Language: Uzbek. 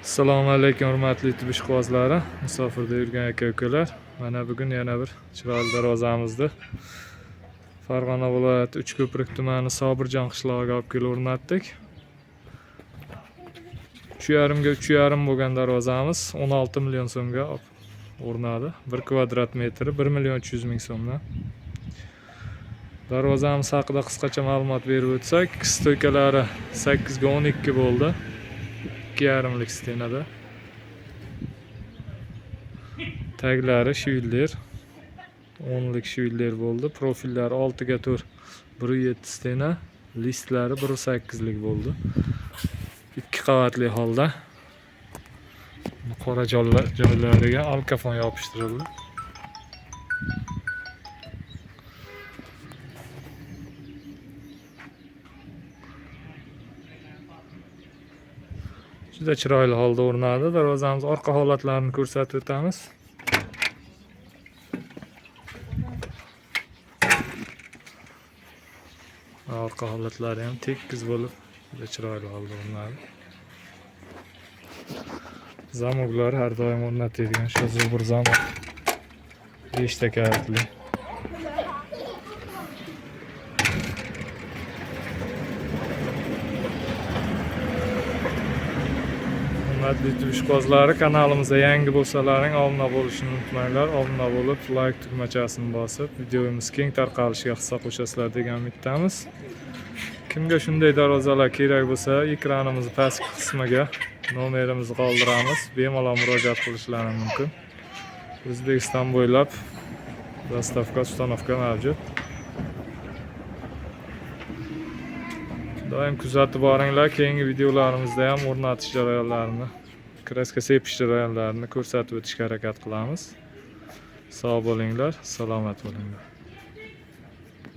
Assalomu alaykum hurmatli YouTube ishqibozlari, musofirda yurgan aka-ukalar. Mana bugun yana bir chiroyli darvozamizni Farg'ona viloyati Uchko'prik tumani Sobirjon qishlog'iga olib kelib o'rnatdik. 3,5 ga 3,5 bo'lgan darvozamiz 16 million so'mga o'rnadi. 1 kvadrat metri 1 million 300 ming so'mdan. Darvozamiz haqida qisqacha ma'lumot berib o'tsak, stoykalari 8 ga 12 bo'ldi. 2,5lik stenada. Taglari shiviller 10lik shiviller bo'ldi. Profillari 6 ga 4 1,7 stena, listlari 1,8lik bo'ldi. 2 qavatli holda. Qora joylariga alkafon yopishtirildi. Juda chiroyli holda o'rnadi. Darvozamiz orqa holatlarini ko'rsatib o'tamiz. Orqa holatlari ham tekis bo'lib, juda chiroyli holda o'rnadi. Zamoklar har doim o'rnatilgan shu zubur zamok. 5 ta karatli. Hurmatli YouTube ishqibozlari, kanalimizga yangi bo'lsalaring obuna bo'lishni unutmanglar. Obuna bo'lib, like tugmachasini bosib, videomiz keng tarqalishiga hissa qo'shasizlar degan umiddamiz. Kimga shunday darvozalar kerak bo'lsa, ekranimiz pastki qismiga nomerimizni qoldiramiz. Bemalol murojaat qilishlari mumkin. O'zbekiston bo'ylab dostavka, ustanovka mavjud. Doim kuzatib boringlar. Keyingi videolarimizda ham o'rnatish jarayonlarini, kraska sepish jarayonlarini ko'rsatib o'tishga harakat qilamiz. Sog' bo'linglar, salomat bo'linglar.